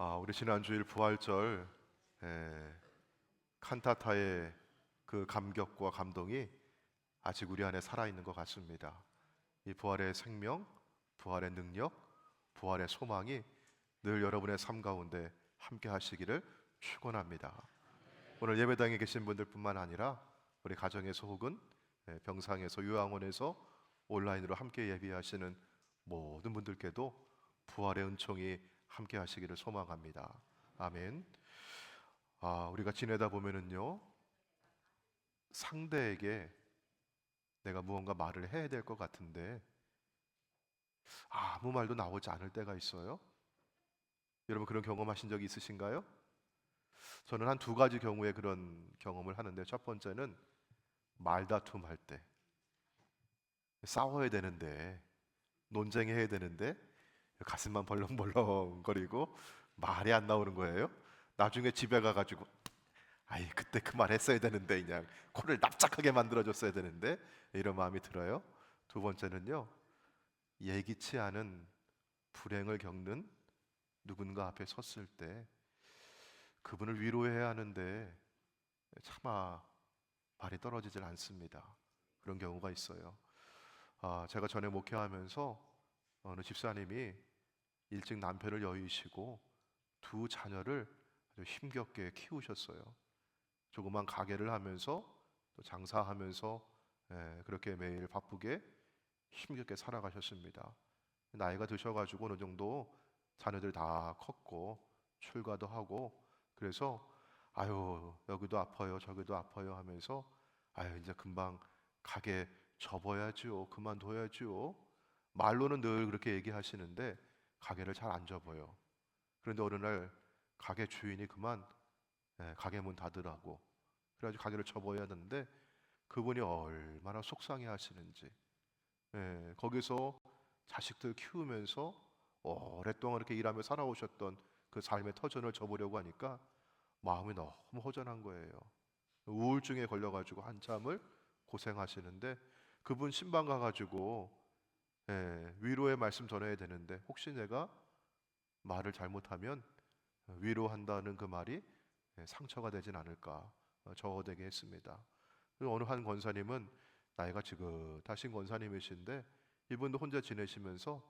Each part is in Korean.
우리 지난주일 부활절 칸타타의 그 감격과 감동이 아직 우리 안에 살아있는 것 같습니다. 이 부활의 생명, 부활의 능력, 부활의 소망이 늘 여러분의 삶 가운데 함께 하시기를 축원합니다. 오늘 예배당에 계신 분들뿐만 아니라 우리 가정에서 혹은 병상에서 요양원에서 온라인으로 함께 예배하시는 모든 분들께도 부활의 은총이 함께 하시기를 소망합니다. 아멘. 우리가 지내다 보면은요, 상대에게 내가 무언가 말을 해야 될 것 같은데 아무 말도 나오지 않을 때가 있어요. 여러분 그런 경험하신 적이 있으신가요? 저는 한 두 가지 경우에 그런 경험을 하는데, 첫 번째는 말다툼 할 때, 싸워야 되는데, 논쟁해야 되는데 가슴만 벌렁벌렁거리고 말이 안 나오는 거예요. 나중에 집에 가가지고 그때 그 말 했어야 되는데, 그냥 코를 납작하게 만들어줬어야 되는데, 이런 마음이 들어요. 두 번째는요, 예기치 않은 불행을 겪는 누군가 앞에 섰을 때 그분을 위로해야 하는데 차마 말이 떨어지질 않습니다. 그런 경우가 있어요. 제가 전에 목회하면서 어느 집사님이 일찍 남편을 여의시고 두 자녀를 아주 힘겹게 키우셨어요. 조그만 가게를 하면서 또 장사하면서 그렇게 매일 바쁘게 힘겹게 살아가셨습니다. 나이가 드셔가지고 어느 정도 자녀들 다 컸고 출가도 하고, 그래서 여기도 아파요 저기도 아파요 하면서 이제 금방 가게 접어야지요, 그만둬야지요, 말로는 늘 그렇게 얘기하시는데 가게를 잘 안 접어요. 그런데 어느 날 가게 주인이 그만 가게 문 닫으라고 그래가지고 가게를 접어야 하는데, 그분이 얼마나 속상해 하시는지, 거기서 자식들 키우면서 오랫동안 이렇게 일하며 살아오셨던 그 삶의 터전을 접으려고 하니까 마음이 너무 허전한 거예요. 우울증에 걸려가지고 한참을 고생하시는데, 그분 신방 가가지고 위로의 말씀 전해야 되는데, 혹시 내가 말을 잘못하면 위로한다는 그 말이 상처가 되진 않을까 저어되게 했습니다. 그리고 어느 한 권사님은 나이가 지긋하신 권사님이신데, 이분도 혼자 지내시면서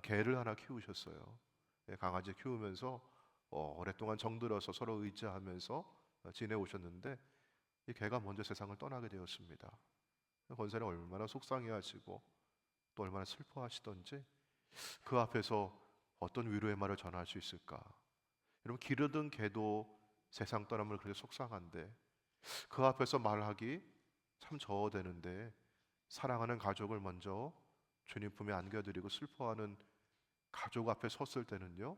개를 하나 키우셨어요. 강아지 키우면서 오랫동안 정들어서 서로 의지하면서 지내오셨는데, 이 개가 먼저 세상을 떠나게 되었습니다. 권사님 얼마나 속상해하시고 또 얼마나 슬퍼하시던지, 그 앞에서 어떤 위로의 말을 전할 수 있을까? 여러분, 기르던 개도 세상 떠남을 그렇게 속상한데 그 앞에서 말하기 참 저어되는데, 사랑하는 가족을 먼저 주님 품에 안겨드리고 슬퍼하는 가족 앞에 섰을 때는요,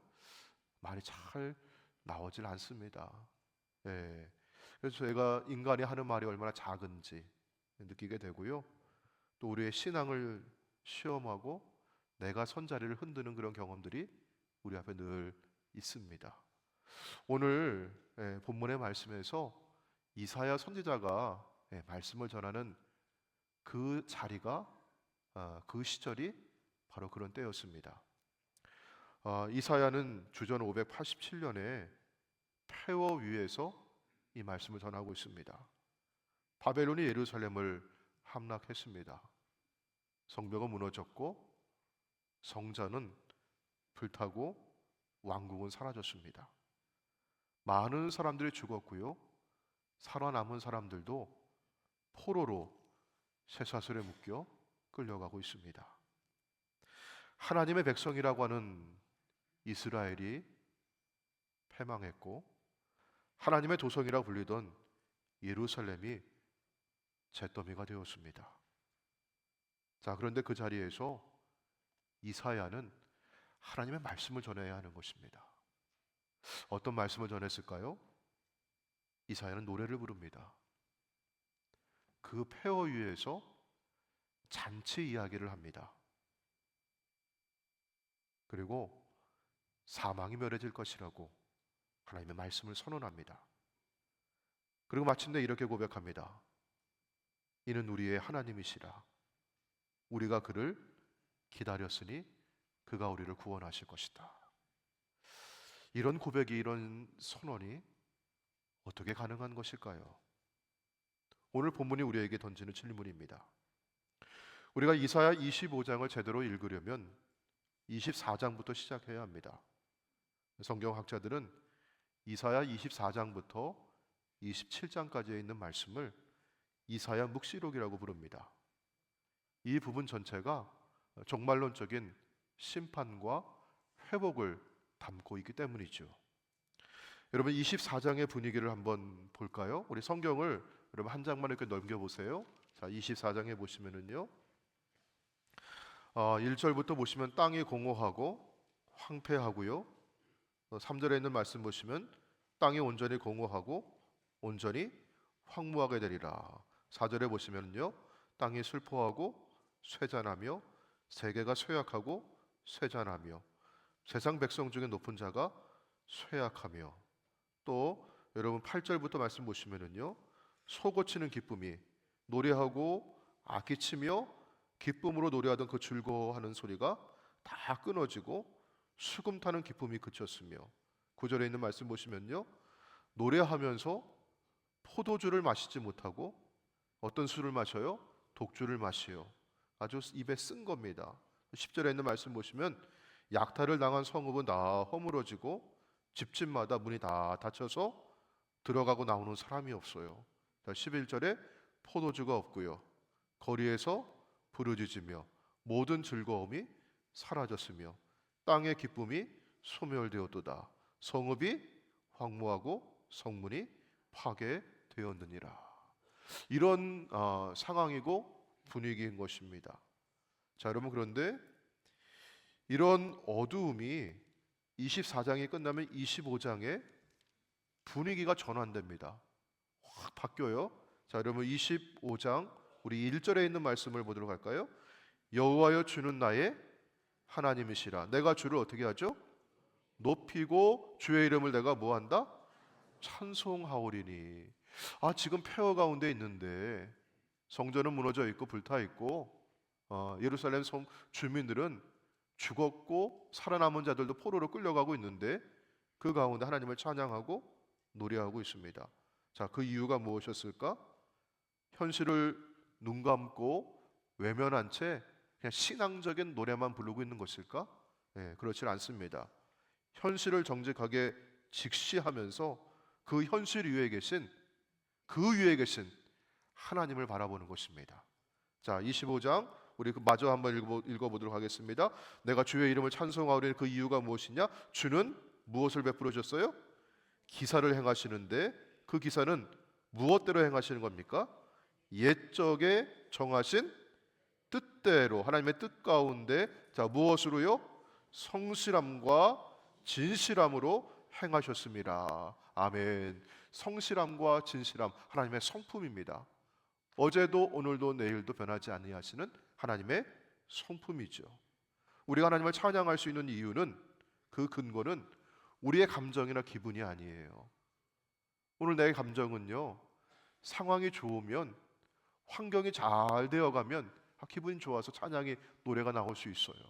말이 잘 나오질 않습니다. 그래서 제가 인간이 하는 말이 얼마나 작은지 느끼게 되고요, 또 우리의 신앙을 시험하고 내가 선 자리를 흔드는 그런 경험들이 우리 앞에 늘 있습니다. 오늘 본문의 말씀에서 이사야 선지자가 말씀을 전하는 그 자리가, 그 시절이 바로 그런 때였습니다. 이사야는 주전 587년에 폐허 위에서 이 말씀을 전하고 있습니다. 바벨론이 예루살렘을 함락했습니다. 성벽은 무너졌고 성전은 불타고 왕궁은 사라졌습니다. 많은 사람들이 죽었고요, 살아남은 사람들도 포로로 쇠사슬에 묶여 끌려가고 있습니다. 하나님의 백성이라고 하는 이스라엘이 패망했고, 하나님의 도성이라고 불리던 예루살렘이 잿더미가 되었습니다. 그런데 그 자리에서 이사야는 하나님의 말씀을 전해야 하는 것입니다. 어떤 말씀을 전했을까요? 이사야는 노래를 부릅니다. 그 폐허 위에서 잔치 이야기를 합니다. 그리고 사망이 멸해질 것이라고 하나님의 말씀을 선언합니다. 그리고 마침내 이렇게 고백합니다. 이는 우리의 하나님이시라. 우리가 그를 기다렸으니 그가 우리를 구원하실 것이다. 이런 고백이, 이런 선언이 어떻게 가능한 것일까요? 오늘 본문이 우리에게 던지는 질문입니다. 우리가 이사야 25장을 제대로 읽으려면 24장부터 시작해야 합니다. 성경학자들은 이사야 24장부터 27장까지에 있는 말씀을 이사야 묵시록이라고 부릅니다. 이 부분 전체가 종말론적인 심판과 회복을 담고 있기 때문이죠. 여러분, 24장의 분위기를 한번 볼까요? 우리 성경을 여러분 한 장만 이렇게 넘겨보세요. 자, 24장에 보시면은요, 1절부터 보시면 땅이 공허하고 황폐하고요, 3절에 있는 말씀 보시면 땅이 온전히 공허하고 온전히 황무하게 되리라. 4절에 보시면요, 땅이 슬퍼하고 쇠잔하며 세계가 쇠약하고 쇠잔하며 세상 백성 중에 높은 자가 쇠약하며, 또 여러분 8절부터 말씀 보시면은요, 소고치는 기쁨이 노래하고 악기치며 기쁨으로 노래하던 그 즐거워하는 소리가 다 끊어지고 수금 타는 기쁨이 그쳤으며, 9절에 있는 말씀 보시면요, 노래하면서 포도주를 마시지 못하고 어떤 술을 마셔요? 독주를 마시요. 아주 입에 쓴 겁니다. 10절에 있는 말씀 보시면 약탈을 당한 성읍은 다 허물어지고 집집마다 문이 다 닫혀서 들어가고 나오는 사람이 없어요. 11절에 포도주가 없고요, 거리에서 부르짖으며 모든 즐거움이 사라졌으며 땅의 기쁨이 소멸되었도다. 성읍이 황무하고 성문이 파괴되었느니라. 이런 상황이고 분위기인 것입니다. 자, 여러분, 그런데 이런 어두움이 24장이 끝나면 25장에 분위기가 전환됩니다. 확 바뀌어요. 자, 여러분, 25장 우리 1절에 있는 말씀을 보도록 할까요? 여호와여, 주는 나의 하나님이시라. 내가 주를 어떻게 하죠? 높이고 주의 이름을 내가 뭐한다? 찬송하오리니. 지금 폐허 가운데 있는데 성전은 무너져 있고 불타 있고, 예루살렘 성 주민들은 죽었고 살아남은 자들도 포로로 끌려가고 있는데 그 가운데 하나님을 찬양하고 노래하고 있습니다. 자, 그 이유가 무엇이었을까? 현실을 눈 감고 외면한 채 그냥 신앙적인 노래만 부르고 있는 것일까? 그렇지 않습니다. 현실을 정직하게 직시하면서 그 현실 위에 계신 하나님을 바라보는 것입니다. 자, 25장 우리 마저 한번 읽어보도록 하겠습니다. 내가 주의 이름을 찬송하오리니 그 이유가 무엇이냐? 주는 무엇을 베풀어 줬어요? 기사를 행하시는데 그 기사는 무엇대로 행하시는 겁니까? 옛적에 정하신 뜻대로, 하나님의 뜻 가운데, 자, 무엇으로요? 성실함과 진실함으로 행하셨습니다. 아멘. 성실함과 진실함, 하나님의 성품입니다. 어제도 오늘도 내일도 변하지 아니하시는 하나님의 성품이죠. 우리가 하나님을 찬양할 수 있는 이유는, 그 근거는 우리의 감정이나 기분이 아니에요. 오늘 내 감정은요, 상황이 좋으면, 환경이 잘 되어가면 기분이 좋아서 찬양이, 노래가 나올 수 있어요.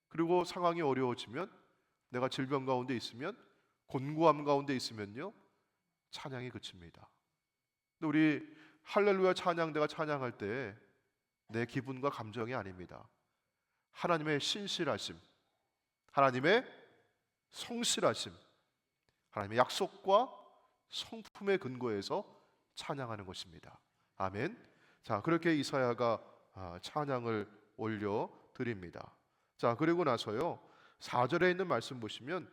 그리고 상황이 어려워지면, 내가 질병 가운데 있으면, 곤고함 가운데 있으면요, 찬양이 그칩니다. 근데 우리 할렐루야 찬양대가 찬양할 때 내 기분과 감정이 아닙니다. 하나님의 신실하심, 하나님의 성실하심, 하나님의 약속과 성품의 근거에서 찬양하는 것입니다. 아멘. 자, 그렇게 이사야가 찬양을 올려 드립니다. 자, 그리고 나서요, 4절에 있는 말씀 보시면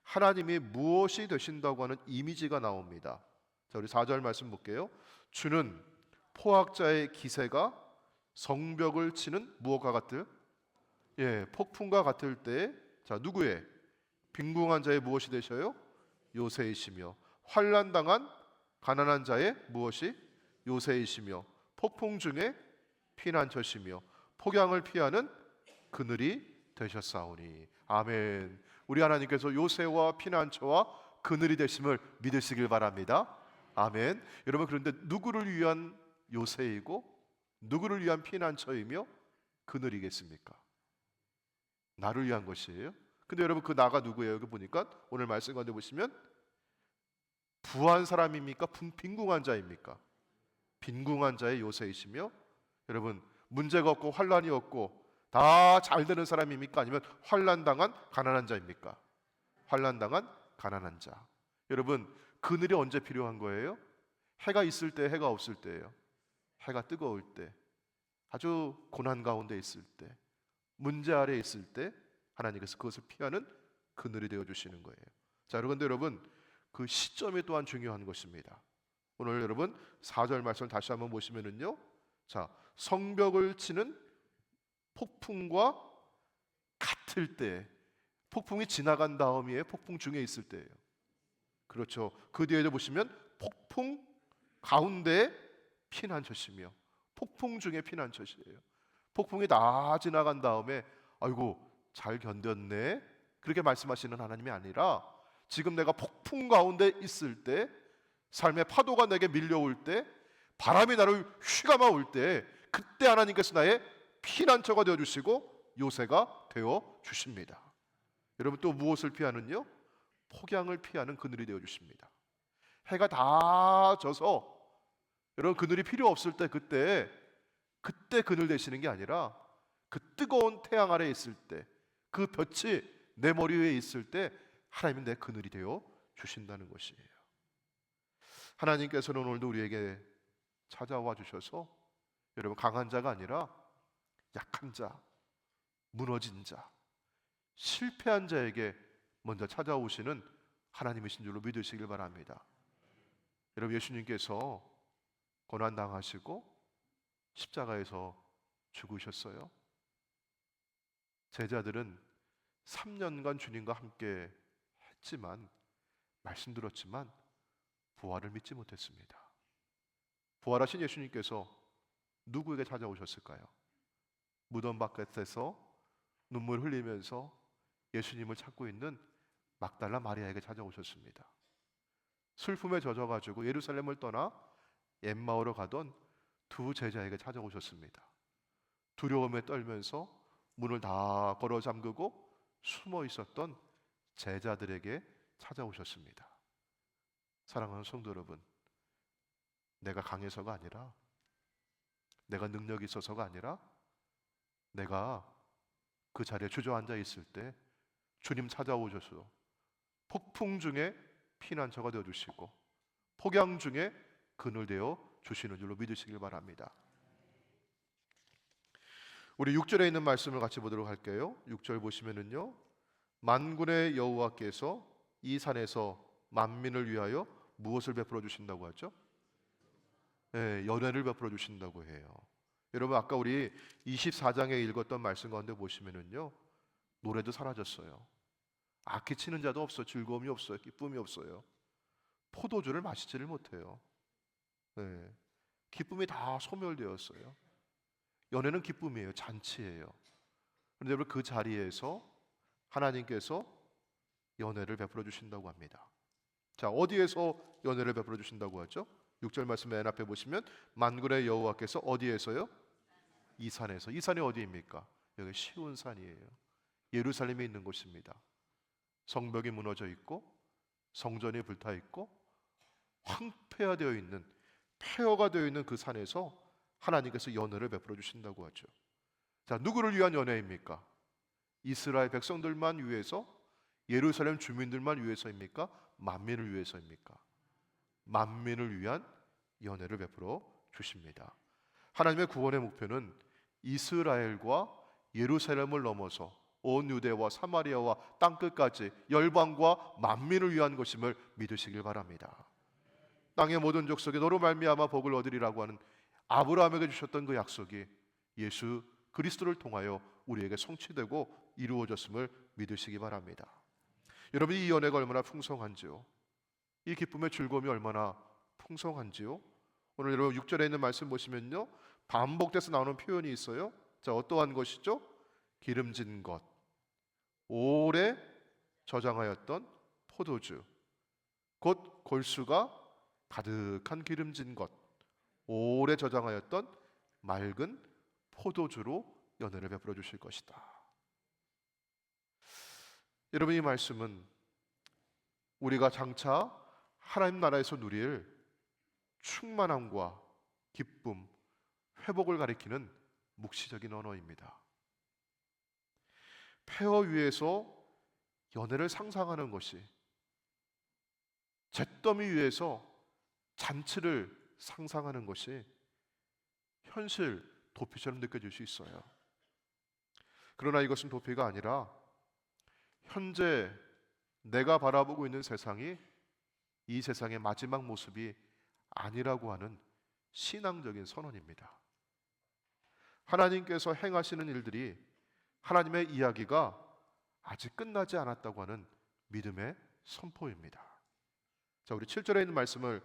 하나님이 무엇이 되신다고 하는 이미지가 나옵니다. 자, 우리 4절 말씀 볼게요. 주는 포악자의 기세가 성벽을 치는 무엇과 같을? 폭풍과 같을 때, 자, 누구의? 빈궁한 자의 무엇이 되셔요? 요새이시며, 환난 당한 가난한 자의 무엇이? 요새이시며, 폭풍 중에 피난처시며, 폭양을 피하는 그늘이 되셨사오니. 아멘. 우리 하나님께서 요새와 피난처와 그늘이 되심을 믿으시길 바랍니다. 아멘. 여러분, 그런데 누구를 위한 요새이고 누구를 위한 피난처이며 그늘이겠습니까? 나를 위한 것이에요. 근데 여러분 그 나가 누구예요? 여기 보니까 오늘 말씀 가운데 보시면 부한 사람입니까? 빈궁한 자입니까? 빈궁한 자의 요새이시며, 여러분 문제가 없고 환란이 없고 다 잘 되는 사람입니까? 아니면 환란 당한 가난한 자입니까? 환란 당한 가난한 자. 여러분 그늘이 언제 필요한 거예요? 해가 있을 때, 해가 없을 때예요. 해가 뜨거울 때, 아주 고난 가운데 있을 때, 문제 아래 있을 때 하나님께서 그것을 피하는 그늘이 되어 주시는 거예요. 자, 그런데 여러분 그 시점이 또한 중요한 것입니다. 오늘 여러분 4절 말씀을 다시 한번 보시면은요, 자, 성벽을 치는 폭풍과 같을 때, 폭풍이 지나간 다음이에요? 폭풍 중에 있을 때예요? 그렇죠. 그 뒤에도 보시면 폭풍 가운데 피난처시며, 폭풍 중에 피난처시예요. 폭풍이 다 지나간 다음에 아이고 잘 견뎠네, 그렇게 말씀하시는 하나님이 아니라 지금 내가 폭풍 가운데 있을 때, 삶의 파도가 내게 밀려올 때, 바람이 나를 휘감아 올 때, 그때 하나님께서 나의 피난처가 되어주시고 요새가 되어주십니다. 여러분 또 무엇을 피하는요? 폭양을 피하는 그늘이 되어주십니다. 해가 다 져서 여러분 그늘이 필요 없을 때, 그때 그늘 되시는 게 아니라 그 뜨거운 태양 아래 있을 때, 그 볕이 내 머리 위에 있을 때 하나님은 내 그늘이 되어 주신다는 것이에요. 하나님께서는 오늘도 우리에게 찾아와 주셔서 여러분 강한 자가 아니라 약한 자, 무너진 자, 실패한 자에게 먼저 찾아오시는 하나님이신 줄로 믿으시길 바랍니다. 여러분 예수님께서 고난당하시고 십자가에서 죽으셨어요. 제자들은 3년간 주님과 함께 했지만, 말씀 들었지만 부활을 믿지 못했습니다. 부활하신 예수님께서 누구에게 찾아오셨을까요? 무덤 바깥에서 눈물 흘리면서 예수님을 찾고 있는 막달라 마리아에게 찾아오셨습니다. 슬픔에 젖어가지고 예루살렘을 떠나 엠마오로 가던 두 제자에게 찾아오셨습니다. 두려움에 떨면서 문을 다 걸어 잠그고 숨어 있었던 제자들에게 찾아오셨습니다. 사랑하는 성도 여러분, 내가 강해서가 아니라, 내가 능력이 있어서가 아니라, 내가 그 자리에 주저앉아 있을 때 주님 찾아오셔서 폭풍 중에 피난처가 되어주시고 폭양 중에 그늘 되어 주시는 줄로 믿으시길 바랍니다. 우리 6절에 있는 말씀을 같이 보도록 할게요. 6절 보시면은요, 만군의 여호와께서 이 산에서 만민을 위하여 무엇을 베풀어 주신다고 하죠? 네, 연회를 베풀어 주신다고 해요. 여러분 아까 우리 24장에 읽었던 말씀 가운데 보시면은요, 노래도 사라졌어요. 악기 치는 자도 없어, 즐거움이 없어요, 기쁨이 없어요. 포도주를 마시지를 못해요. 네, 기쁨이 다 소멸되었어요. 연회는 기쁨이에요, 잔치예요. 그런데 여러분 그 자리에서 하나님께서 연회를 베풀어 주신다고 합니다. 자, 어디에서 연회를 베풀어 주신다고 하죠? 6절 말씀 맨 앞에 보시면 만군의 여호와께서 어디에서요? 이 산에서. 이 산이 어디입니까? 여기 시온산이에요. 예루살렘에 있는 곳입니다. 성벽이 무너져 있고 성전이 불타 있고 황폐화되어 있는, 폐허가 되어 있는 그 산에서 하나님께서 연회를 베풀어 주신다고 하죠. 자, 누구를 위한 연회입니까? 이스라엘 백성들만 위해서, 예루살렘 주민들만 위해서입니까? 만민을 위해서입니까? 만민을 위한 연회를 베풀어 주십니다. 하나님의 구원의 목표는 이스라엘과 예루살렘을 넘어서 온 유대와 사마리아와 땅끝까지 열방과 만민을 위한 것임을 믿으시길 바랍니다. 땅의 모든 족속이 너로 말미암아 복을 얻으리라고 하는 아브라함에게 주셨던 그 약속이 예수 그리스도를 통하여 우리에게 성취되고 이루어졌음을 믿으시기 바랍니다. 여러분 이 연회가 얼마나 풍성한지요, 이 기쁨의 즐거움이 얼마나 풍성한지요. 오늘 여러분 6절에 있는 말씀 보시면요, 반복돼서 나오는 표현이 있어요. 자, 어떠한 것이죠? 기름진 것, 오래 저장하였던 포도주, 곧 골수가 가득한 기름진 것, 오래 저장하였던 맑은 포도주로 연회를 베풀어 주실 것이다. 여러분, 이 말씀은 우리가 장차 하나님 나라에서 누릴 충만함과 기쁨, 회복을 가리키는 묵시적인 언어입니다. 폐허 위에서 연애를 상상하는 것이 잿더미 위에서 잔치를 상상하는 것이 현실 도피처럼 느껴질 수 있어요. 그러나 이것은 도피가 아니라 현재 내가 바라보고 있는 세상이 이 세상의 마지막 모습이 아니라고 하는 신앙적인 선언입니다. 하나님께서 행하시는 일들이, 하나님의 이야기가 아직 끝나지 않았다고 하는 믿음의 선포입니다. 자, 우리 7절에 있는 말씀을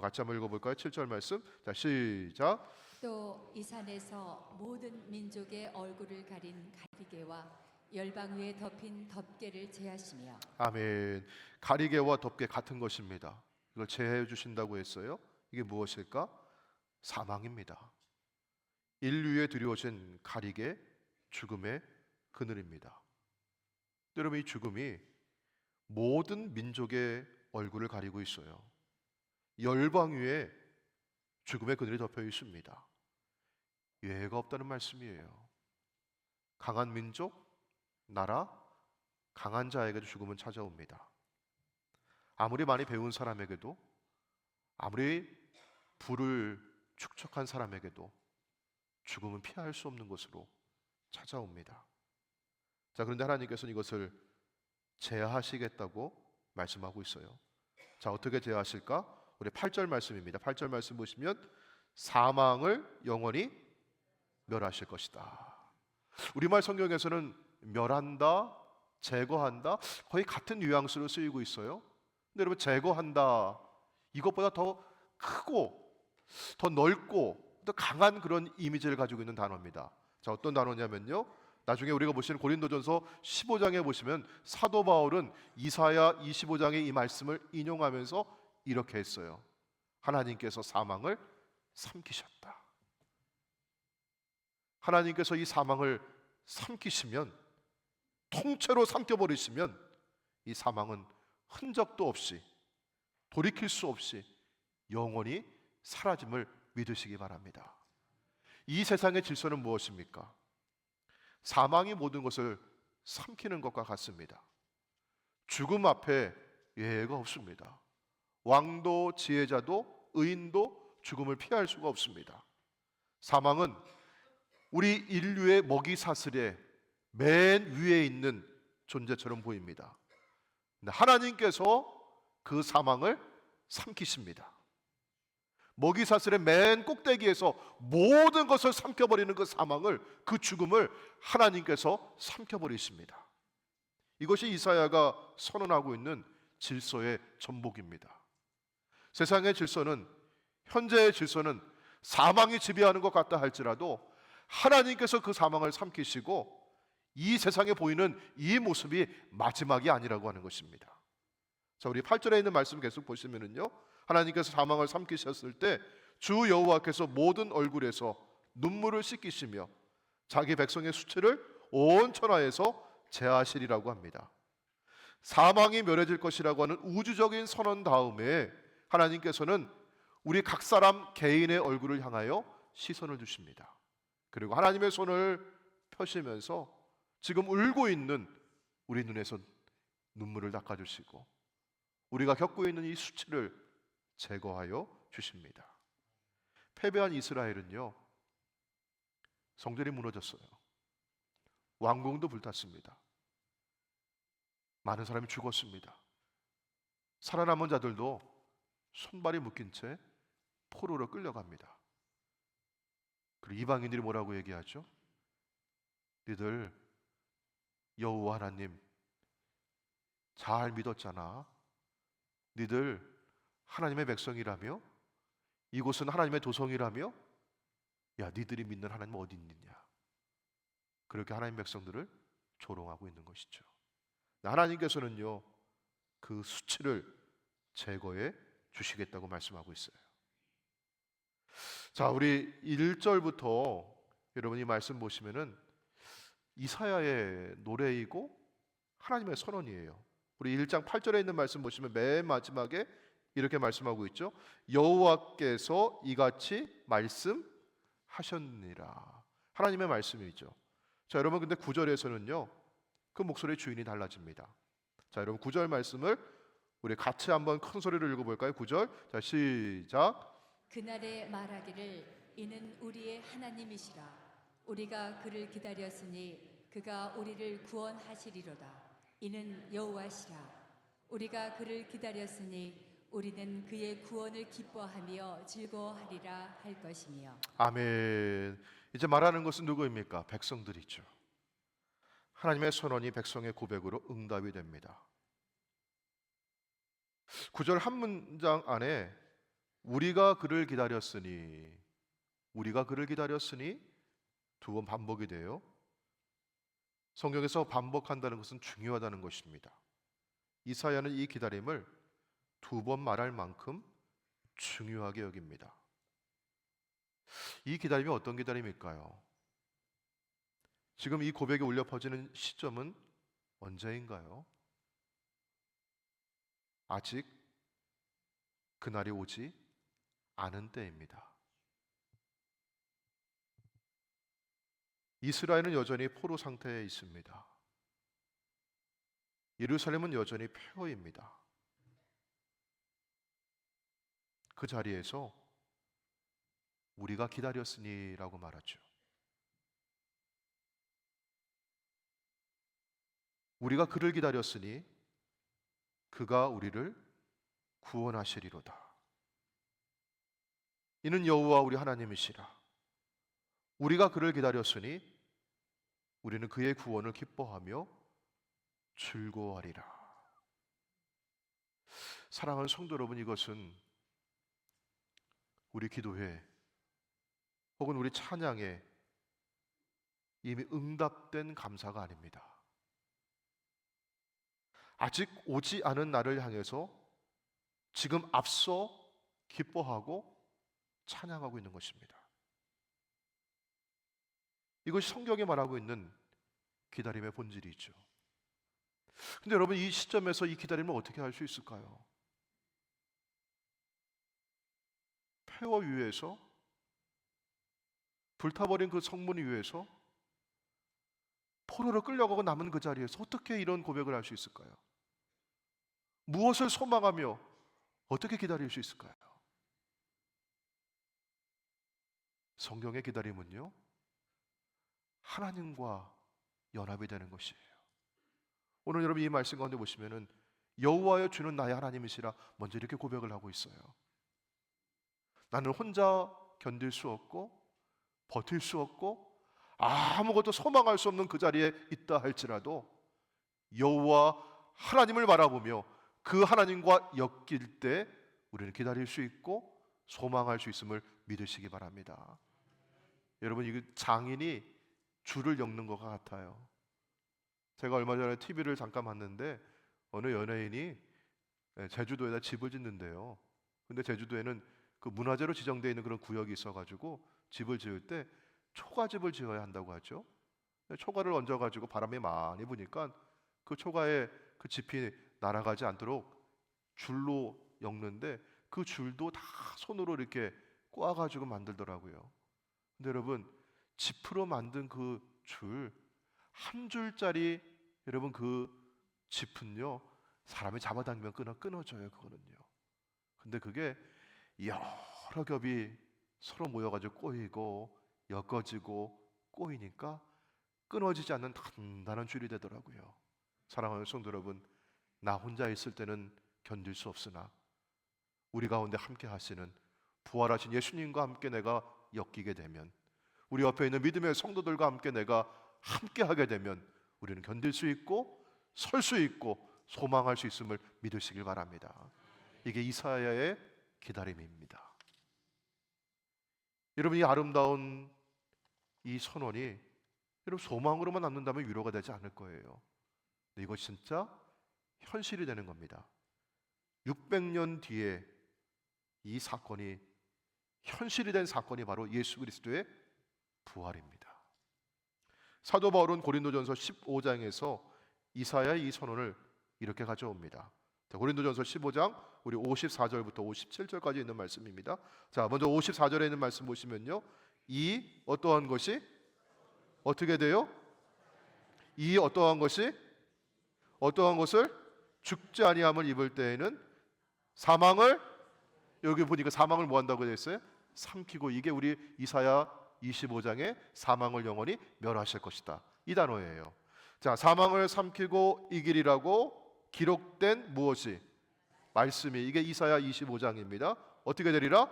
같이 한번 읽어볼까요? 7절 말씀. 자, 시작. 또 이 산에서 모든 민족의 얼굴을 가린 가리개와 열방 위에 덮인 덮개를 제하시며. 아멘. 가리개와 덮개 같은 것입니다. 이걸 제해 주신다고 했어요. 이게 무엇일까? 사망입니다. 인류에 드리워진 가리개, 죽음의 그늘입니다. 여러분, 이 죽음이 모든 민족의 얼굴을 가리고 있어요. 열방 위에 죽음의 그늘이 덮여 있습니다. 예외가 없다는 말씀이에요. 강한 민족, 나라, 강한 자에게도 죽음은 찾아옵니다. 아무리 많이 배운 사람에게도, 아무리 부를 축적한 사람에게도 죽음은 피할 수 없는 것으로 찾아옵니다. 자, 그런데 하나님께서는 이것을 제하시겠다고 말씀하고 있어요. 자, 어떻게 제하실까? 우리 8절 말씀입니다. 8절 말씀 보시면 사망을 영원히 멸하실 것이다. 우리말 성경에서는 멸한다, 제거한다 거의 같은 뉘앙스로 쓰이고 있어요. 근데 여러분, 제거한다, 이것보다 더 크고 더 넓고 더 강한 그런 이미지를 가지고 있는 단어입니다. 자, 어떤 단어냐면요, 나중에 우리가 보시는 고린도전서 15장에 보시면 사도 바울은 이사야 25장의 이 말씀을 인용하면서 이렇게 했어요. 하나님께서 사망을 삼키셨다. 하나님께서 이 사망을 삼키시면, 통째로 삼켜버리시면 이 사망은 흔적도 없이, 돌이킬 수 없이 영원히 사라짐을 믿으시기 바랍니다. 이 세상의 질서는 무엇입니까? 사망이 모든 것을 삼키는 것과 같습니다. 죽음 앞에 예외가 없습니다. 왕도 지혜자도 의인도 죽음을 피할 수가 없습니다. 사망은 우리 인류의 먹이 사슬의 맨 위에 있는 존재처럼 보입니다. 근데 하나님께서 그 사망을 삼키십니다. 먹이 사슬의 맨 꼭대기에서 모든 것을 삼켜버리는 그 사망을, 그 죽음을 하나님께서 삼켜버리십니다. 이것이 이사야가 선언하고 있는 질서의 전복입니다. 세상의 질서는, 현재의 질서는 사망이 지배하는 것 같다 할지라도 하나님께서 그 사망을 삼키시고 이 세상에 보이는 이 모습이 마지막이 아니라고 하는 것입니다. 자, 우리 8절에 있는 말씀 계속 보시면은요, 하나님께서 사망을 삼키셨을 때 주 여호와께서 모든 얼굴에서 눈물을 씻기시며 자기 백성의 수치를 온 천하에서 제하시리라고 합니다. 사망이 멸해질 것이라고 하는 우주적인 선언 다음에 하나님께서는 우리 각 사람 개인의 얼굴을 향하여 시선을 두십니다. 그리고 하나님의 손을 펴시면서 지금 울고 있는 우리 눈에서 눈물을 닦아주시고 우리가 겪고 있는 이 수치를 제거하여 주십니다. 패배한 이스라엘은요, 성전이 무너졌어요. 왕궁도 불탔습니다. 많은 사람이 죽었습니다. 살아남은 자들도 손발이 묶인 채 포로로 끌려갑니다. 그리고 이방인들이 뭐라고 얘기하죠? 너희들 여호와 하나님 잘 믿었잖아. 너희들 하나님의 백성이라며? 이곳은 하나님의 도성이라며? 야, 너희들이 믿는 하나님 어디 있느냐? 그렇게 하나님 백성들을 조롱하고 있는 것이죠. 하나님께서는요, 그 수치를 제거해 주시겠다고 말씀하고 있어요. 자, 우리 1절부터 여러분이 말씀 보시면은 이사야의 노래이고 하나님의 선언이에요. 우리 1장 8절에 있는 말씀 보시면 맨 마지막에 이렇게 말씀하고 있죠. 여호와께서 이같이 말씀하셨느니라. 하나님의 말씀이죠. 자, 여러분, 근데 9절에서는요 그 목소리의 주인이 달라집니다. 자, 여러분, 9절 말씀을 우리 같이 한번 큰 소리로 읽어볼까요? 9절, 자, 시작. 그날에 말하기를 이는 우리의 하나님이시라. 우리가 그를 기다렸으니 그가 우리를 구원하시리로다. 이는 여호와시라. 우리가 그를 기다렸으니 우리는 그의 구원을 기뻐하며 즐거워하리라 할 것이며. 아멘. 이제 말하는 것은 누구입니까? 백성들이죠. 하나님의 선언이 백성의 고백으로 응답이 됩니다. 9절 한 문장 안에 우리가 그를 기다렸으니 두 번 반복이 돼요. 성경에서 반복한다는 것은 중요하다는 것입니다. 이사야는 이 기다림을 두 번 말할 만큼 중요하게 여깁니다. 이 기다림이 어떤 기다림일까요? 지금 이 고백이 울려 퍼지는 시점은 언제인가요? 아직 그날이 오지 않은 때입니다. 이스라엘은 여전히 포로 상태에 있습니다. 예루살렘은 여전히 폐허입니다. 그 자리에서 우리가 기다렸으니라고 말하죠. 우리가 그를 기다렸으니 그가 우리를 구원하시리로다. 이는 여호와 우리 하나님이시라. 우리가 그를 기다렸으니 우리는 그의 구원을 기뻐하며 즐거워하리라. 사랑하는 성도 여러분, 이것은 우리 기도회 혹은 우리 찬양에 이미 응답된 감사가 아닙니다. 아직 오지 않은 나를 향해서 지금 앞서 기뻐하고 찬양하고 있는 것입니다. 이것이 성경이 말하고 있는 기다림의 본질이죠. 근데 여러분, 이 시점에서 이 기다림을 어떻게 할 수 있을까요? 폐허 위에서, 불타버린 그 성문 위에서, 포로로 끌려가고 남은 그 자리에서 어떻게 이런 고백을 할 수 있을까요? 무엇을 소망하며 어떻게 기다릴 수 있을까요? 성경의 기다림은요, 하나님과 연합이 되는 것이에요. 오늘 여러분 이 말씀 가운데 보시면은 여호와여 주는 나의 하나님이시라 먼저 이렇게 고백을 하고 있어요. 나는 혼자 견딜 수 없고 버틸 수 없고 아무것도 소망할 수 없는 그 자리에 있다 할지라도 여호와 하나님을 바라보며 그 하나님과 엮일 때 우리는 기다릴 수 있고 소망할 수 있음을 믿으시기 바랍니다. 여러분, 이거 장인이 줄을 엮는 것 같아요. 제가 얼마 전에 TV를 잠깐 봤는데 어느 연예인이 제주도에다 집을 짓는데요. 근데 제주도에는 그 문화재로 지정되어 있는 그런 구역이 있어가지고 집을 지을 때 초가집을 지어야 한다고 하죠. 초가를 얹어가지고 바람이 많이 부니까 그 초가에 그 집이 날아가지 않도록 줄로 엮는데 그 줄도 다 손으로 이렇게 꼬아가지고 만들더라고요. 근데 여러분, 지프로 만든 그 줄 한 줄짜리, 여러분 그 지프는요 사람이 잡아당기면 끊어져요. 그거는요. 근데 그게 여러 겹이 서로 모여가지고 꼬이고 엮어지고 꼬이니까 끊어지지 않는 단단한 줄이 되더라고요. 사랑하는 성도 여러분, 나 혼자 있을 때는 견딜 수 없으나 우리 가운데 함께 하시는 부활하신 예수님과 함께 내가 엮이게 되면, 우리 옆에 있는 믿음의 성도들과 함께 내가 함께 하게 되면 우리는 견딜 수 있고 설 수 있고 소망할 수 있음을 믿으시길 바랍니다. 이게 이사야의 기다림입니다. 여러분, 이 아름다운 이 선언이 여러분 소망으로만 남는다면 위로가 되지 않을 거예요. 근데 이거 진짜 현실이 되는 겁니다. 600년 뒤에 이 사건이 현실이 된 사건이 바로 예수 그리스도의 부활입니다. 사도 바울은 고린도전서 15장에서 이사야의 이 선언을 이렇게 가져옵니다. 자, 고린도전서 15장 우리 54절부터 57절까지 있는 말씀입니다. 자, 먼저 54절에 있는 말씀 보시면요, 이 어떠한 것이 어떻게 돼요? 이 어떠한 것이 어떠한 것을 죽지 아니함을 입을 때에는 사망을, 여기 보니까 사망을 뭐 한다고 되어 있어요? 삼키고, 이게 우리 이사야 25장에 사망을 영원히 멸하실 것이다, 이 단어예요. 자, 사망을 삼키고 이기리라고 기록된 무엇이? 말씀이, 이게 이사야 25장입니다. 어떻게 되리라?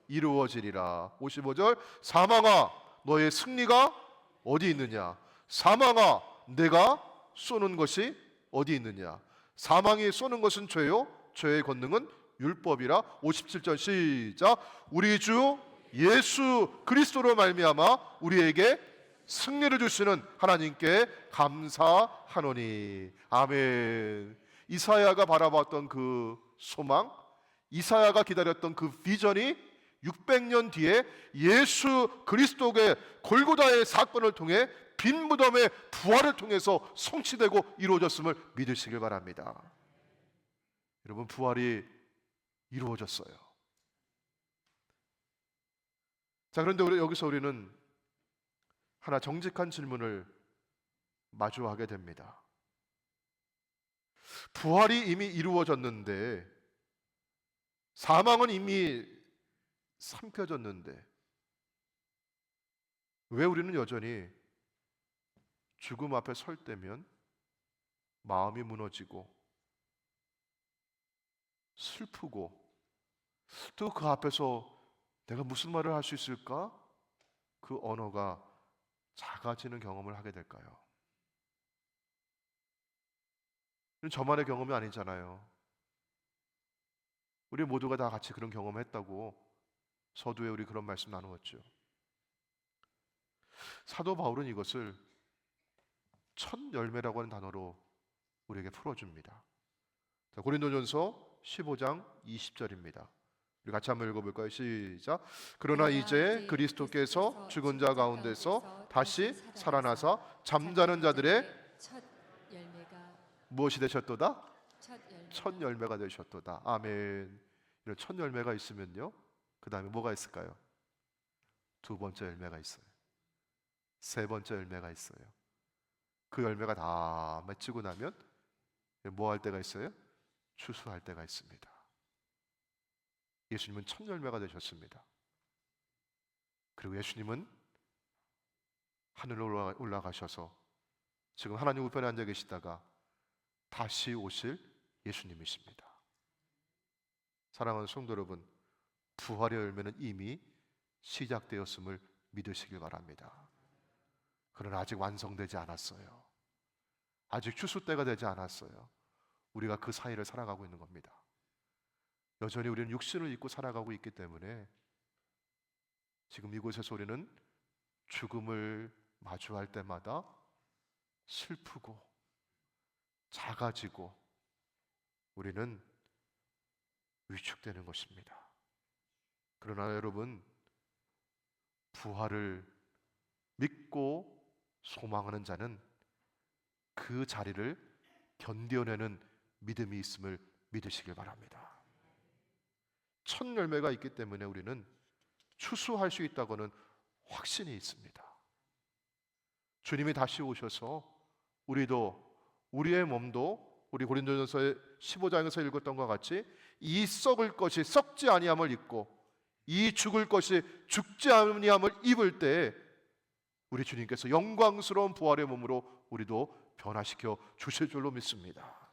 이루어지리라. 55절, 사망아 너의 승리가 어디 있느냐? 사망아 내가 쏘는 것이 어디 있느냐? 사망이 쏘는 것은 죄요, 죄의 권능은 율법이라. 57절 시작. 우리 주 예수 그리스도로 말미암아 우리에게 승리를 주시는 하나님께 감사하노니. 아멘. 이사야가 바라봤던 그 소망, 이사야가 기다렸던 그 비전이 600년 뒤에 예수 그리스도의 골고다의 사건을 통해 빈 무덤의 부활을 통해서 성취되고 이루어졌음을 믿으시길 바랍니다. 여러분, 부활이 이루어졌어요. 자, 그런데 여기서 우리는 하나 정직한 질문을 마주하게 됩니다. 부활이 이미 이루어졌는데, 사망은 이미 삼켜졌는데, 왜 우리는 여전히 죽음 앞에 설 때면 마음이 무너지고 슬프고, 또 그 앞에서 내가 무슨 말을 할 수 있을까? 그 언어가 작아지는 경험을 하게 될까요? 저만의 경험이 아니잖아요. 우리 모두가 다 같이 그런 경험을 했다고 서두에 우리 그런 말씀 나누었죠. 사도 바울은 이것을 첫 열매라고 하는 단어로 우리에게 풀어줍니다. 자, 고린도전서 15장 20절입니다. 우리 같이 한번 읽어볼까요? 시작. 그러나 이제 그리스도께서 죽은 자 가운데서 다시 살아나사 잠자는 자들의 첫 열매가 무엇이 되셨도다? 첫 열매가 되셨도다. 아멘. 이런 첫 열매가 있으면요, 그 다음에 뭐가 있을까요? 두 번째 열매가 있어요. 세 번째 열매가 있어요. 그 열매가 다 맺히고 나면 뭐 할 때가 있어요? 추수할 때가 있습니다. 예수님은 첫 열매가 되셨습니다. 그리고 예수님은 하늘로 올라가셔서 지금 하나님 우편에 앉아 계시다가 다시 오실 예수님이십니다. 사랑하는 성도 여러분, 부활의 열매는 이미 시작되었음을 믿으시길 바랍니다. 그러나 아직 완성되지 않았어요. 아직 추수 때가 되지 않았어요. 우리가 그 사이를 살아가고 있는 겁니다. 여전히 우리는 육신을 입고 살아가고 있기 때문에 지금 이곳에서 우리는 죽음을 마주할 때마다 슬프고 작아지고 우리는 위축되는 것입니다. 그러나 여러분, 부활을 믿고 소망하는 자는 그 자리를 견뎌내는 믿음이 있음을 믿으시길 바랍니다. 첫 열매가 있기 때문에 우리는 추수할 수 있다고는 확신이 있습니다. 주님이 다시 오셔서 우리의 몸도 우리 고린도전서 15장에서 읽었던 것과 같이 이 썩을 것이 썩지 아니함을 입고 이 죽을 것이 죽지 아니함을 입을 때 우리 주님께서 영광스러운 부활의 몸으로 우리도 변화시켜 주실 줄로 믿습니다.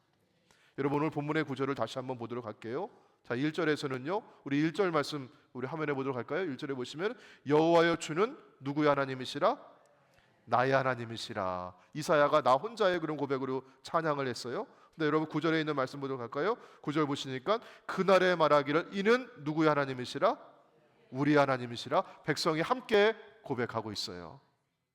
여러분, 오늘 본문의 구절을 다시 한번 보도록 할게요. 자, 1절에서는요, 우리 1절 말씀 우리 화면에 보도록 할까요? 1절에 보시면 여호와여 주는 누구의 하나님이시라? 나의 하나님이시라. 이사야가 나 혼자의 그런 고백으로 찬양을 했어요. 근데 여러분 9절에 있는 말씀 보도록 할까요? 9절 보시니까 그날에 말하기를 이는 누구의 하나님이시라? 우리 하나님이시라. 백성이 함께 고백하고 있어요.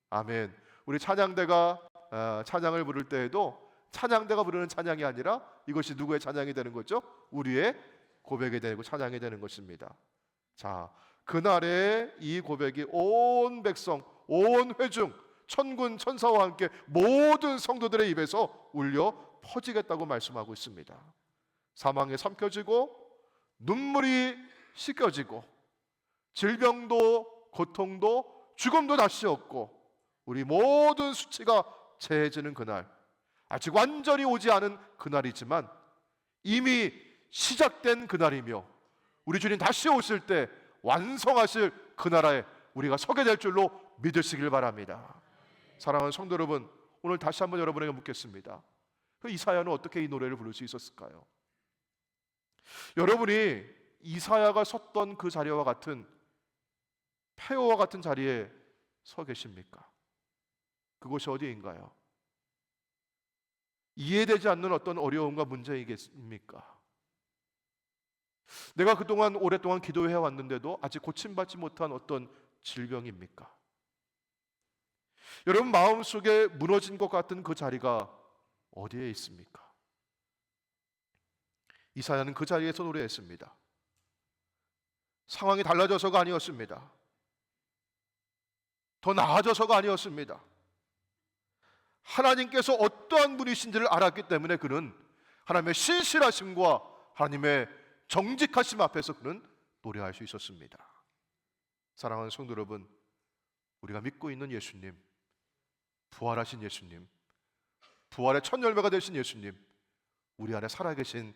아멘. 우리 찬양대가 찬양을 부를 때에도 찬양대가 부르는 찬양이 아니라 이것이 누구의 찬양이 되는 거죠? 우리의 고백이 되고 찬양이 되는 것입니다. 자, 그날에 이 고백이 온 백성, 온 회중 천군 천사와 함께 모든 성도들의 입에서 울려 퍼지겠다고 말씀하고 있습니다. 사망에 삼켜지고 눈물이 씻겨지고 질병도 고통도 죽음도 다시 없고 우리 모든 수치가 제해지는 그날, 아직 완전히 오지 않은 그날이지만 이미 시작된 그날이며 우리 주님 다시 오실 때 완성하실 그 나라에 우리가 서게 될 줄로 믿으시길 바랍니다. 사랑하는 성도 여러분, 오늘 다시 한번 여러분에게 묻겠습니다. 이사야는 어떻게 이 노래를 부를 수 있었을까요? 여러분이 이사야가 섰던 그 자리와 같은 폐허와 같은 자리에 서 계십니까? 그곳이 어디인가요? 이해되지 않는 어떤 어려움과 문제이겠습니까? 내가 그동안 오랫동안 기도해 왔는데도 아직 고침받지 못한 어떤 질병입니까? 여러분 마음속에 무너진 것 같은 그 자리가 어디에 있습니까? 이사야는 그 자리에서 노래했습니다. 상황이 달라져서가 아니었습니다. 더 나아져서가 아니었습니다. 하나님께서 어떠한 분이신지를 알았기 때문에 그는 하나님의 신실하심과 하나님의 정직하심 앞에서 그는 노래할 수 있었습니다. 사랑하는 성도 여러분, 우리가 믿고 있는 예수님, 부활하신 예수님, 부활의 첫 열매가 되신 예수님, 우리 안에 살아계신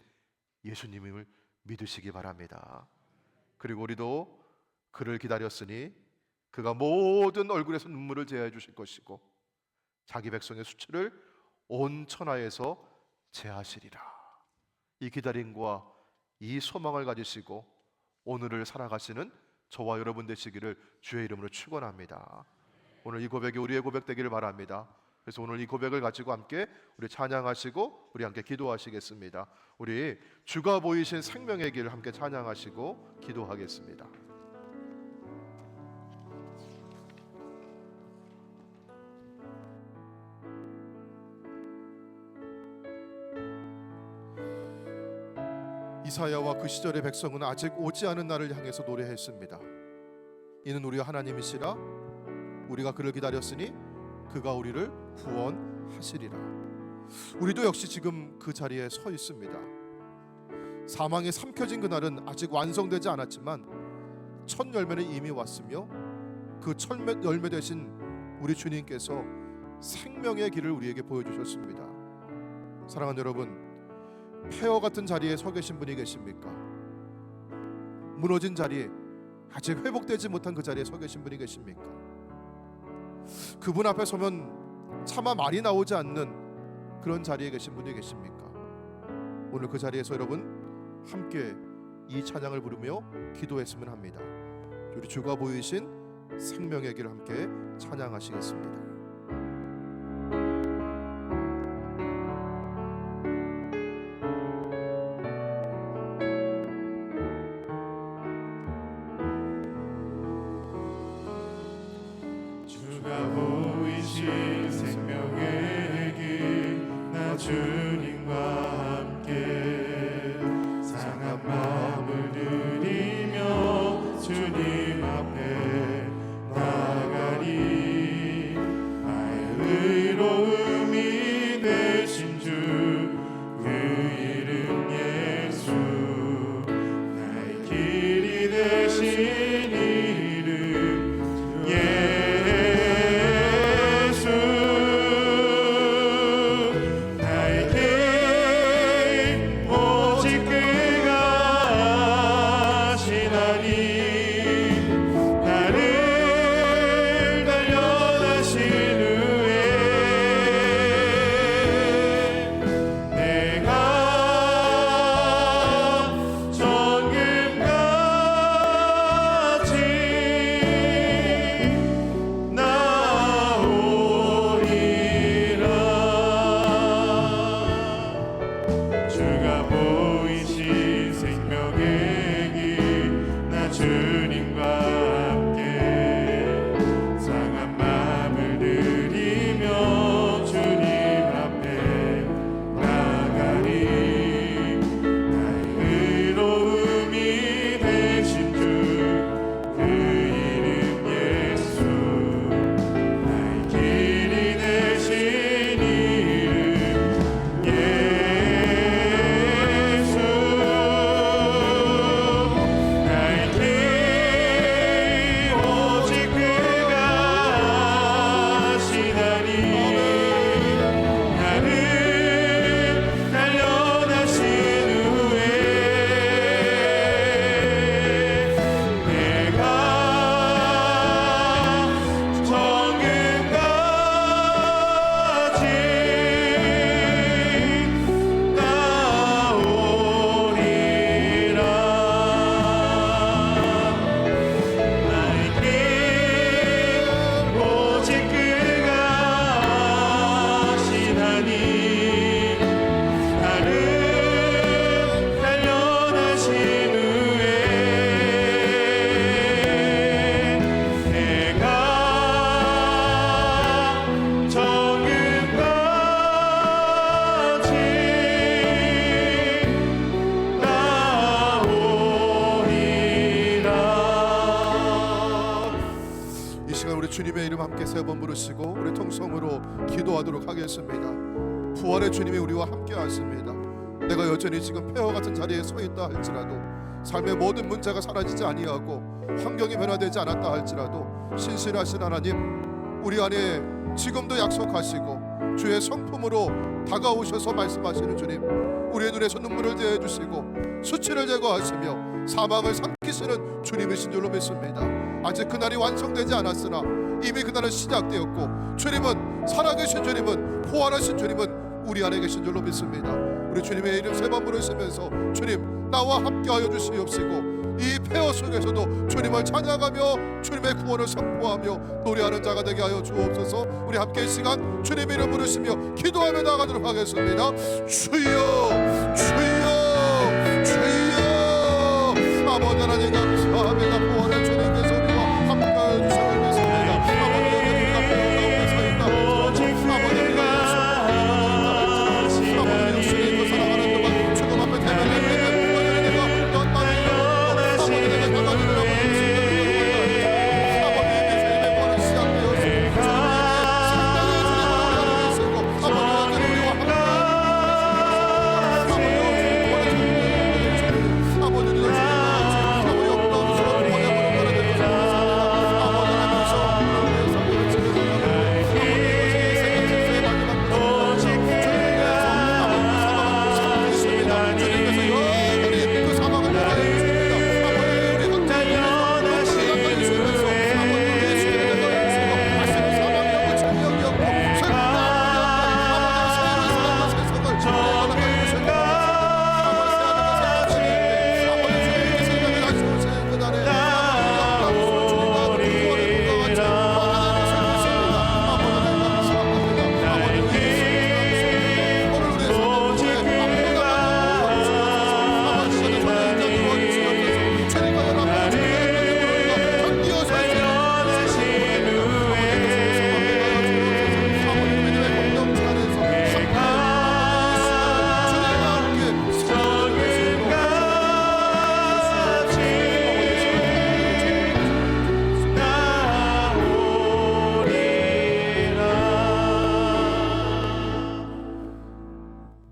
예수님을 믿으시기 바랍니다. 그리고 우리도 그를 기다렸으니 그가 모든 얼굴에서 눈물을 제하여 주실 것이고 자기 백성의 수치를 온 천하에서 제하시리라. 이 기다림과 이 소망을 가지시고 오늘을 살아가시는 저와 여러분 되시기를 주의 이름으로 축원합니다. 오늘 이 고백이 우리의 고백 되기를 바랍니다. 그래서 오늘 이 고백을 가지고 함께 우리 찬양하시고 우리 함께 기도하시겠습니다. 우리 주가 보이신 생명의 길 함께 찬양하시고 기도하겠습니다. 이사야와 그 시절의 백성은 아직 오지 않은 날을 향해서 노래했습니다. 이는 우리 하나님이시라 우리가 그를 기다렸으니 그가 우리를 구원하시리라. 우리도 역시 지금 그 자리에 서 있습니다. 사망에 삼켜진 그날은 아직 완성되지 않았지만 첫 열매는 이미 왔으며 그 첫 열매 되신 우리 주님께서 생명의 길을 우리에게 보여주셨습니다. 사랑하는 여러분, 폐허 같은 자리에 서 계신 분이 계십니까? 무너진 자리, 아직 회복되지 못한 그 자리에 서 계신 분이 계십니까? 그분 앞에 서면 차마 말이 나오지 않는 그런 자리에 계신 분이 계십니까? 오늘 그 자리에서 여러분 함께 이 찬양을 부르며 기도했으면 합니다. 우리 주가 보이신 생명의 길을 함께 찬양하시겠습니다. 주가 보이신 생명의 길, 나 주님과 함께 상한 마음을 들이며 주님 앞에 나가리. 나의 의로움이 되신 주, 그 이름 예수. 나의 길이 되신 이름 예수. 나의 길 함께 세 번 부르시고 우리 통성으로 기도하도록 하겠습니다. 부활의 주님이 우리와 함께 하십니다. 내가 여전히 지금 폐허 같은 자리에 서 있다 할지라도, 삶의 모든 문제가 사라지지 아니하고 환경이 변화되지 않았다 할지라도, 신실하신 하나님, 우리 안에 지금도 약속하시고 주의 성품으로 다가오셔서 말씀하시는 주님, 우리의 눈에서 눈물을 제해주시고 수치를 제거하시며 사망을 삼키시는 주님이신 줄로 믿습니다. 아직 그날이 완성되지 않았으나 이미 그날은 시작되었고, 주님은, 살아계신 주님은, 부활하신 주님은 우리 안에 계신 줄로 믿습니다. 우리 주님의 이름 세 번 부르시면서, 주님 나와 함께하여 주시옵시고, 이 폐허 속에서도 주님을 찬양하며 주님의 구원을 선포하며 노래하는 자가 되게 하여 주옵소서. 우리 함께 이 시간 주님 이름 부르시며 기도하며 나가도록 하겠습니다. 주여 주여 주여. 아버지 하나님 감사합니다. 부활의 주님께서 우리와 함께하여 주심을 믿습니다. 아버지 우리가 폐허 가운데 서 있다 할지라도, 아버지 우리가 예수님을 사랑하는 동안 죽음 앞에 대면할 때는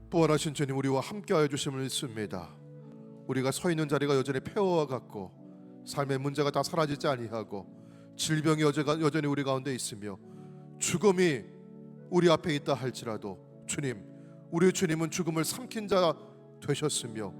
부활하신 주님 우리와 함께하여 주심을 믿습니다. 우리가 서 있는 자리가 여전히 폐허와 같고 삶의 문제가 다 사라지지 아니하고 질병이 여전히 우리 가운데 있으며 죽음이 우리 앞에 있다 할지라도, 주님, 우리 주님은 죽음을 삼킨 자 되셨으며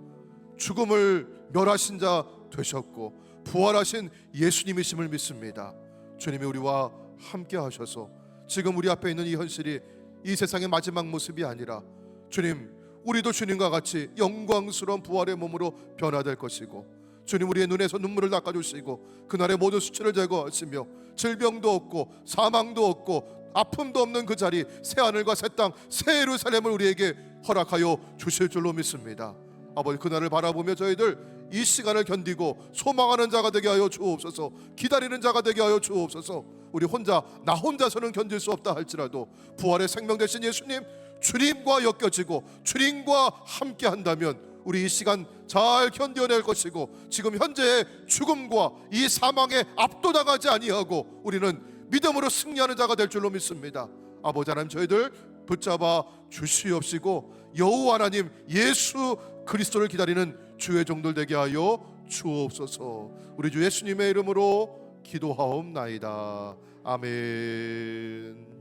죽음을 멸하신 자 되셨고 부활하신 예수님이심을 믿습니다. 주님이 우리와 함께 하셔서 지금 우리 앞에 있는 이 현실이 이 세상의 마지막 모습이 아니라, 주님, 우리도 주님과 같이 영광스러운 부활의 몸으로 변화될 것이고, 주님 우리의 눈에서 눈물을 닦아주시고 그날의 모든 수치를 제거하시며 질병도 없고 사망도 없고 아픔도 없는 그 자리, 새 하늘과 새 땅, 새 예루살렘을 우리에게 허락하여 주실 줄로 믿습니다. 아버지, 그날을 바라보며 저희들 이 시간을 견디고 소망하는 자가 되게 하여 주옵소서. 기다리는 자가 되게 하여 주옵소서. 우리 나 혼자서는 견딜 수 없다 할지라도 부활의 생명 되신 예수님, 주님과 엮여지고 주님과 함께 한다면 우리 이 시간 잘 견뎌낼 것이고, 지금 현재의 죽음과 이 사망에 압도당하지 아니하고 우리는 믿음으로 승리하는 자가 될 줄로 믿습니다. 아버지 하나님, 저희들 붙잡아 주시옵시고 여호와 하나님 예수 그리스도를 기다리는 주의 종들 되게 하여 주옵소서. 우리 주 예수님의 이름으로 기도하옵나이다. 아멘.